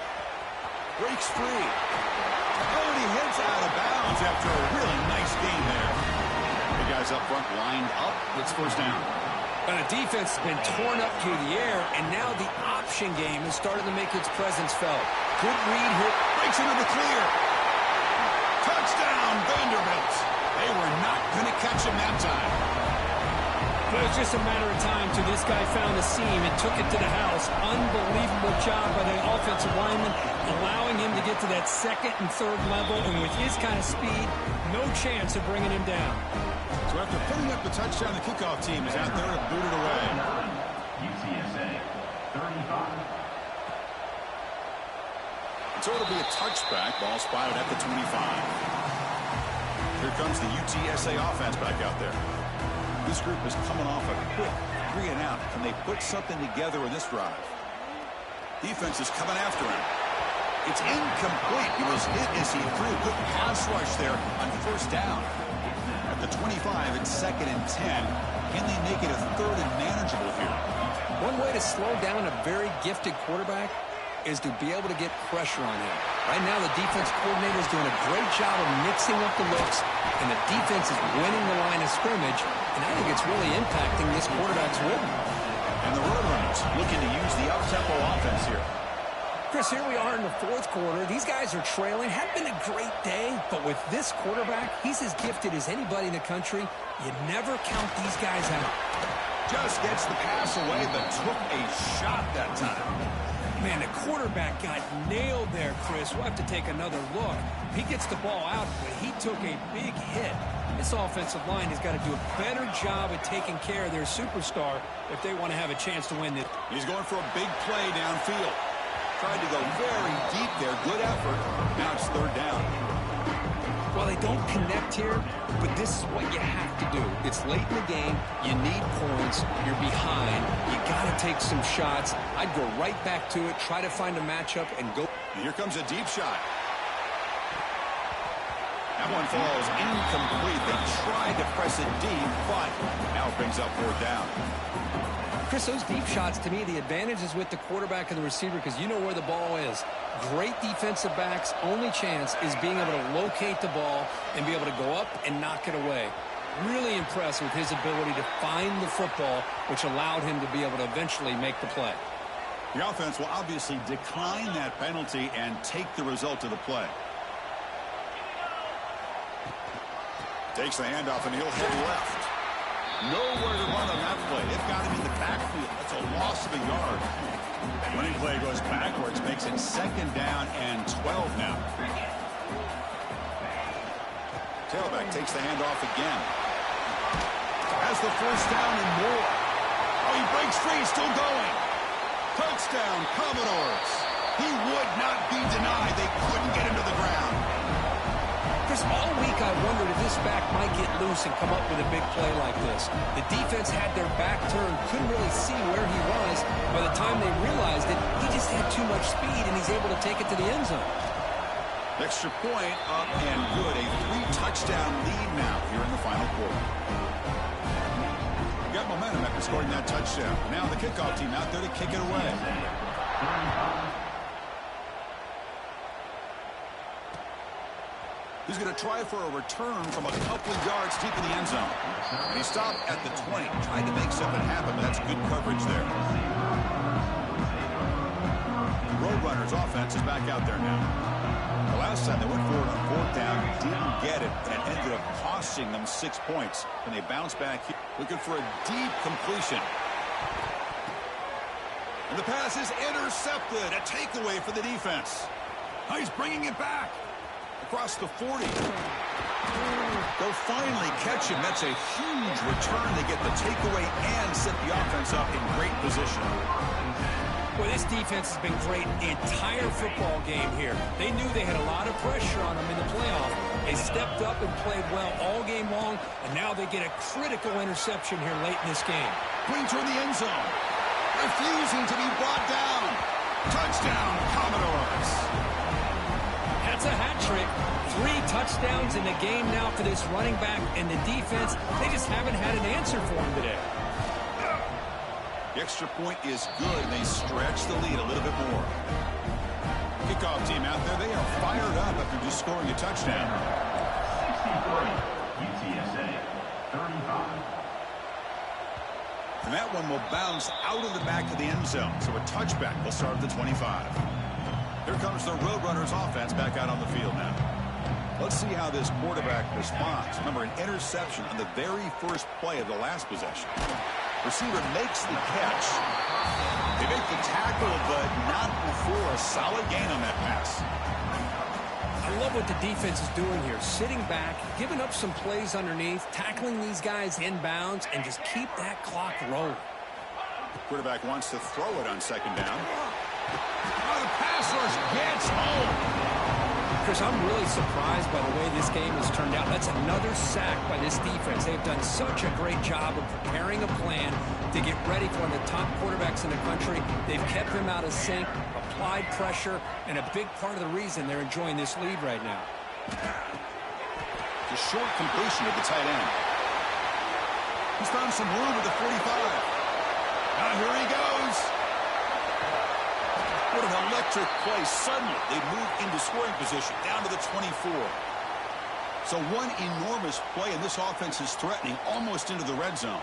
Breaks free. Oh, and he hits out of bounds after a really nice gain there. The guys up front lined up. It's 1st down. And the defense has been torn up through the air, and now the option game is starting to make its presence felt. Good read here. Breaks into the clear. Touchdown, Vanderbilt. They were not going to catch him that time. It was just a matter of time till this guy found the seam and took it to the house. Unbelievable job by the offensive lineman, allowing him to get to that 2nd and 3rd level, and with his kind of speed, no chance of bringing him down. So after putting up the touchdown, the kickoff team is out there to boot it away. UTSA 35. So it'll be a touchback. Ball spotted at the 25. Here comes the UTSA offense back out there. This group is coming off a quick 3 and out. Can they put something together in this drive? Defense is coming after him. It's incomplete. He was hit as he threw. Good pass rush there on 1st down. At the 25, it's 2nd and 10. Can they make it a 3rd and manageable here? One way to slow down a very gifted quarterback is to be able to get pressure on him. Right now, the defense coordinator is doing a great job of mixing up the looks, and the defense is winning the line of scrimmage, and I think it's really impacting this quarterback's rhythm. And the Roadrunners looking to use the up-tempo offense here. Chris, here we are in the 4th quarter. These guys are trailing. Had been a great day, but with this quarterback, he's as gifted as anybody in the country. You never count these guys out. Just gets the pass away, but took a shot that time. Man, the quarterback got nailed there, Chris. We'll have to take another look. He gets the ball out, but he took a big hit. This offensive line has got to do a better job at taking care of their superstar if they want to have a chance to win this. He's going for a big play downfield. Tried to go very deep there. Good effort. Now it's 3rd down. Well, they don't connect here, but this is what you have to do. It's late in the game. You need points. You're behind. You got to take some shots. I'd go right back to it, try to find a matchup, and go. And here comes a deep shot. That one falls incomplete. They tried to press it deep, but now it brings up 4th down. Chris, those deep shots, to me, the advantage is with the quarterback and the receiver because you know where the ball is. Great defensive backs' only chance is being able to locate the ball and be able to go up and knock it away. Really impressed with his ability to find the football, which allowed him to be able to eventually make the play. The offense will obviously decline that penalty and take the result of the play. Takes the handoff, and he'll head left. Nowhere to run on that play. They've got him in the backfield. That's a loss of a yard. Running play goes backwards, makes it 2nd down and 12 now. Tailback takes the handoff again. Has the 1st down and more. Oh, he breaks free, still going. Touchdown, Commodores. He would not be denied. They couldn't get him to the ground. Chris, all week I wondered if this back might get loose and come up with a big play like this. The defense had their back turned, couldn't really see where he was. By the time they realized it, he just had too much speed, and he's able to take it to the end zone. Extra point up and good. A 3-touchdown lead now here in the final quarter. Got momentum after scoring that touchdown. Now the kickoff team out there to kick it away. He's going to try for a return from a couple of yards deep in the end zone. And he stopped at the 20, trying to make something happen, but that's good coverage there. Roadrunners offense is back out there now. The last time they went forward on fourth down, didn't get it, and ended up costing them 6 points. And they bounce back here, looking for a deep completion. And the pass is intercepted. A takeaway for the defense. Oh, he's bringing it back. Across the 40. They'll finally catch him. That's a huge return. They get the takeaway and set the offense up in great position. Well, this defense has been great the entire football game here. They knew they had a lot of pressure on them in the playoff. They stepped up and played well all game long, and now they get a critical interception here late in this game. Going toward the end zone. Refusing to be brought down. Touchdown, Commodores. That's a hat trick. 3 touchdowns in the game now for this running back, and the defense, they just haven't had an answer for him today. The extra point is good, and they stretch the lead a little bit more. Kickoff team out there, they are fired up after just scoring a touchdown. 63, UTSA, 35. And that one will bounce out of the back of the end zone, so a touchback will start at the 25. Here comes the Roadrunners offense back out on the field now. Let's see how this quarterback responds. Remember, an interception on the very first play of the last possession. Receiver makes the catch. They make the tackle, but not before a solid gain on that pass. I love what the defense is doing here. Sitting back, giving up some plays underneath, tackling these guys inbounds, and just keep that clock rolling. Quarterback wants to throw it on second down. Oh, the pass rush gets home. Chris, I'm really surprised by the way this game has turned out. That's another sack by this defense. They've done such a great job of preparing a plan to get ready for one of the top quarterbacks in the country. They've kept him out of sync, applied pressure, and a big part of the reason they're enjoying this lead right now. The short completion of the tight end. He's found some room at the 45. Now here he goes. What an electric play. Suddenly, they move into scoring position, down to the 24. So one enormous play, and this offense is threatening almost into the red zone.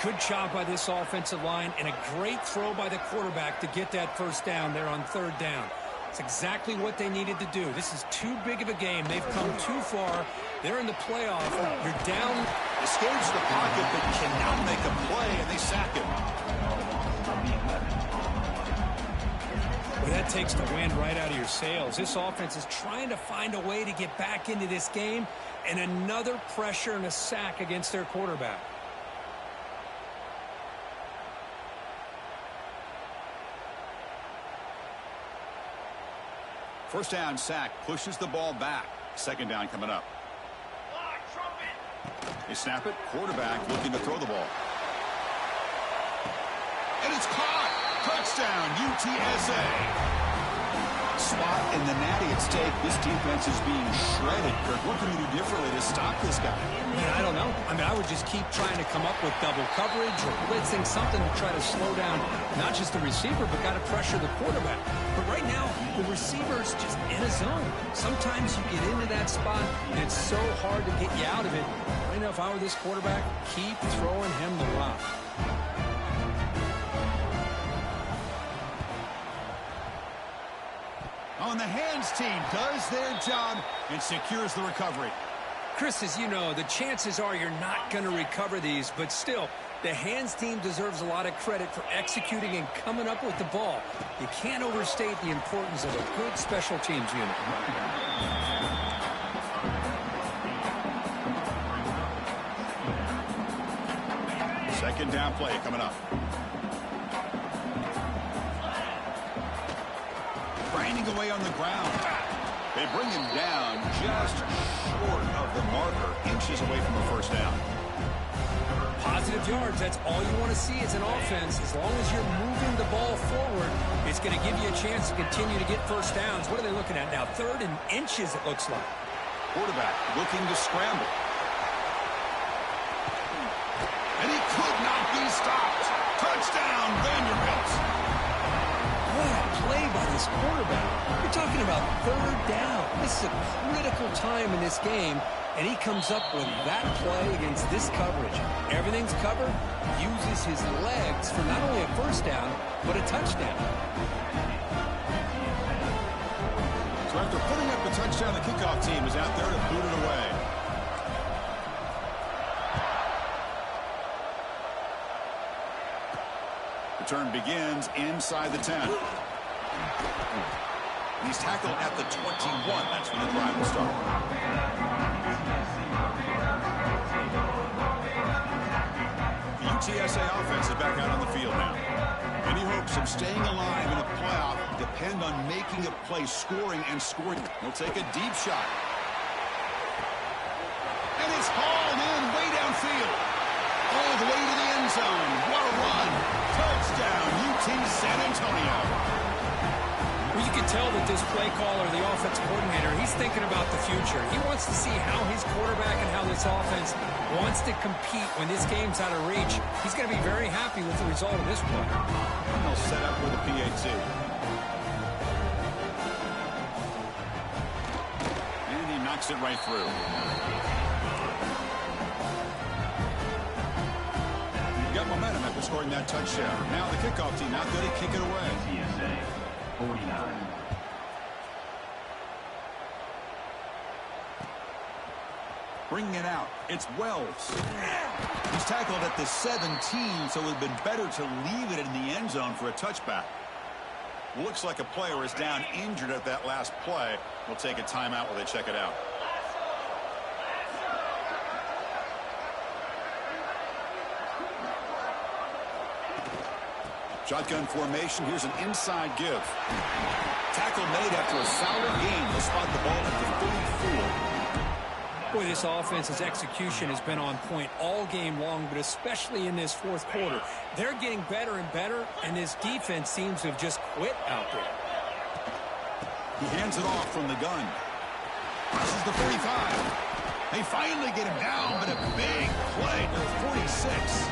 Good job by this offensive line, and a great throw by the quarterback to get that first down there on third down. It's exactly what they needed to do. This is too big of a game. They've come too far. They're in the playoff. You're down. Escapes the pocket, but cannot make a play, and they sack him. Well, that takes the wind right out of your sails. This offense is trying to find a way to get back into this game, and another pressure and a sack against their quarterback. First down sack pushes the ball back. Second down coming up. They snap it. Quarterback looking to throw the ball. And it's caught. Touchdown, UTSA. Spot in the natty at stake. This defense is being shredded. Kirk, what can you do differently to stop this guy? Man, I don't know. I mean, I would just keep trying to come up with double coverage or blitzing, something to try to slow down not just the receiver, but got to pressure the quarterback. But right now, the receiver's just in a zone. Sometimes you get into that spot, and it's so hard to get you out of it. Right now, if I were this quarterback, keep throwing him the rock. Oh, and the hands team does their job and secures the recovery. Chris, as you know, the chances are you're not going to recover these, but still, the hands team deserves a lot of credit for executing and coming up with the ball. You can't overstate the importance of a good special teams unit. Second down play coming up. Grinding away on the ground. They bring him down just short of the marker, inches away from the first down. Positive yards, that's all you want to see as an offense. As long as you're moving the ball forward, it's going to give you a chance to continue to get first downs. What are they looking at now? 3rd and inches, it looks like. Quarterback looking to scramble. And he could not be stopped. Touchdown, Vanderbilt. What a play by this quarterback. You're talking about about third down. This is a critical time in this game, and he comes up with that play against this coverage. Everything's covered, uses his legs for not only a first down, but a touchdown. So after putting up a touchdown, the kickoff team is out there to boot it away. Return begins inside the 10. He's tackled at the 21. That's when the drive will start. The UTSA offense is back out on the field now. Any hopes of staying alive in a playoff depend on making a play, scoring and scoring. He'll take a deep shot. And it's hauled in way downfield. All the way to the end zone. What a run. Touchdown, UT San Antonio. Well, you can tell that this play caller, the offensive coordinator, he's thinking about the future. He wants to see how his quarterback and how this offense wants to compete when this game's out of reach. He's going to be very happy with the result of this play. And they'll set up with a PAT. And he knocks it right through. Got momentum after scoring that touchdown. Now the kickoff team out there to kick it away. NCAA 49. Bringing it out. It's Wells. He's tackled at the 17, so it would have been better to leave it in the end zone for a touchback. Looks like a player is down injured at that last play. We'll take a timeout while they check it out. Shotgun formation. Here's an inside give. Tackle made after a solid game. They'll spot the ball at the 34. Boy, this offense's execution has been on point all game long, but especially in this fourth quarter. They're getting better and better, and this defense seems to have just quit out there. He hands it off from the gun. This is the 45. They finally get him down, but a big play to the 46.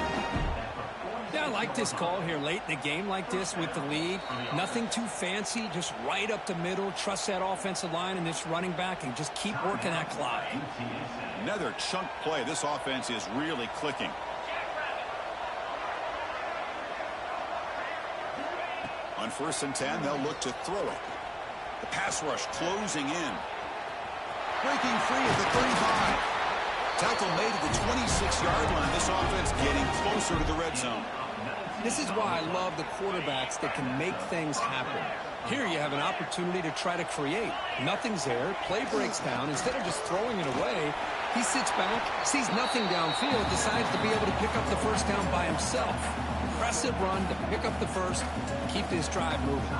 Yeah, I like this call here late in the game like this with the lead. Nothing too fancy, just right up the middle. Trust that offensive line and this running back and just keep working that clock. Another chunk play. This offense is really clicking. On 1st and 10, they'll look to throw it. The pass rush closing in. Breaking free at the 35. Tackle made at the 26-yard line. This offense getting closer to the red zone. This is why I love the quarterbacks that can make things happen. Here you have an opportunity to try to create. Nothing's there. Play breaks down. Instead of just throwing it away, he sits back, sees nothing downfield, decides to be able to pick up the first down by himself. Impressive run to pick up the first, keep this drive moving.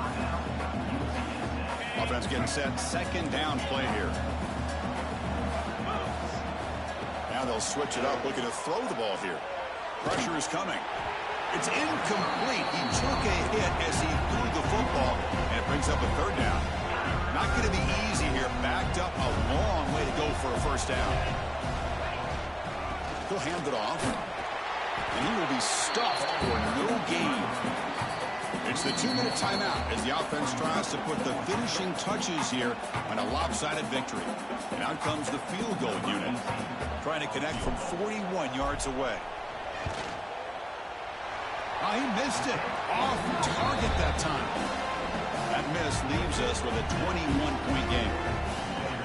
Offense getting set. Second down play here. Now they'll switch it up, looking to throw the ball here. Pressure is coming. It's incomplete. He took a hit as he threw the football, and it brings up a third down. Not going to be easy here. Backed up a long way to go for a first down. He'll hand it off, and he will be stuffed for no gain. It's the 2-minute timeout as the offense tries to put the finishing touches here on a lopsided victory. And out comes the field goal unit, trying to connect from 41 yards away. Oh, he missed it. Off target that time. That miss leaves us with a 21-point game.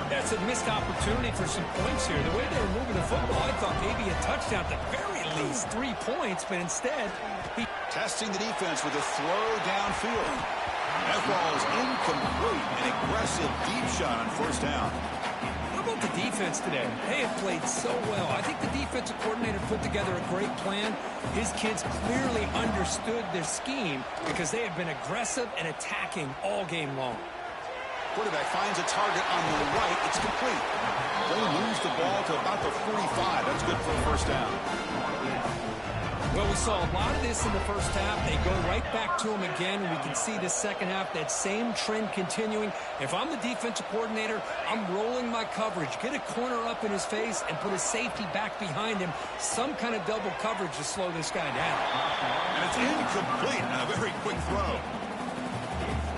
That's a missed opportunity for some points here. The way they were moving the football, I thought maybe a touchdown, at the very least 3 points, but instead he... Testing the defense with a throw downfield. That ball is incomplete. An aggressive deep shot on first down. How about the defense today? They have played so well. I think the defensive coordinator put together a great plan. His kids clearly understood their scheme because they have been aggressive and attacking all game long. Quarterback finds a target on the right. It's complete. They lose the ball to about the 45. That's good for a first down. Well, we saw a lot of this in the first half. They go right back to him again, and we can see the second half, that same trend continuing. If I'm the defensive coordinator, I'm rolling my coverage. Get a corner up in his face and put a safety back behind him. Some kind of double coverage to slow this guy down. And it's incomplete on a very quick throw.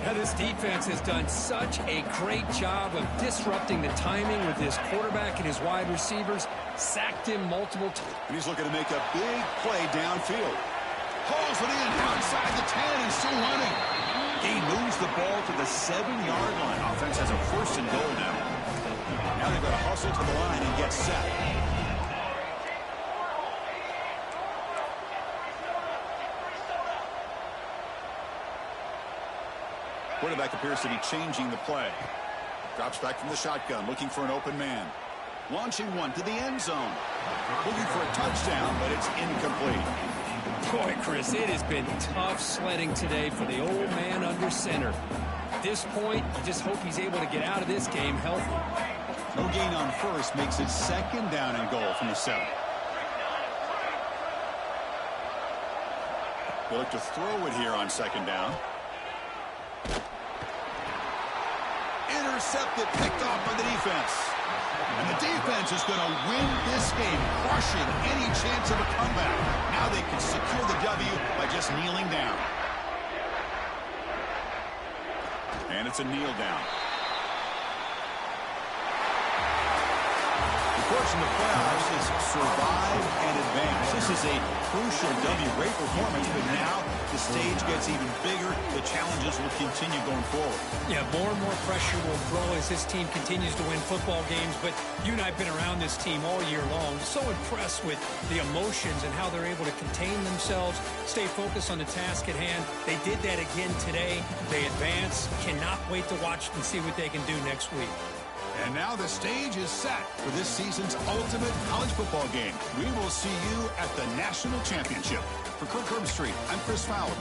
Now, this defense has done such a great job of disrupting the timing with his quarterback and his wide receivers. Sacked him multiple times. And he's looking to make a big play downfield. Hauls it in outside the 10 and still running. He moves the ball to the 7-yard line. Offense has a 1st and goal now. Now they've got to hustle to the line and get set. Quarterback appears to be changing the play. Drops back from the shotgun, looking for an open man. Launching one to the end zone. Looking for a touchdown, but it's incomplete. Boy, Chris, it has been tough sledding today for the old man under center. At this point, you just hope he's able to get out of this game healthy. No gain on first makes it 2nd down and goal from the 7. They look to throw it here on 2nd down. Intercepted, picked off by the defense. And the defense is going to win this game, crushing any chance of a comeback. Now they can secure the W by just kneeling down. And it's a kneel down. The course in the playoffs is survive and advance. This is a crucial W. Great performance, but now the stage gets even bigger. The challenges will continue going forward. Yeah, more and more pressure will grow as this team continues to win football games. But you and I have been around this team all year long. So impressed with the emotions and how they're able to contain themselves, stay focused on the task at hand. They did that again today. They advance. Cannot wait to watch and see what they can do next week. And now the stage is set for this season's ultimate college football game. We will see you at the National Championship. For Kirk Herbstreit, I'm Chris Fowler.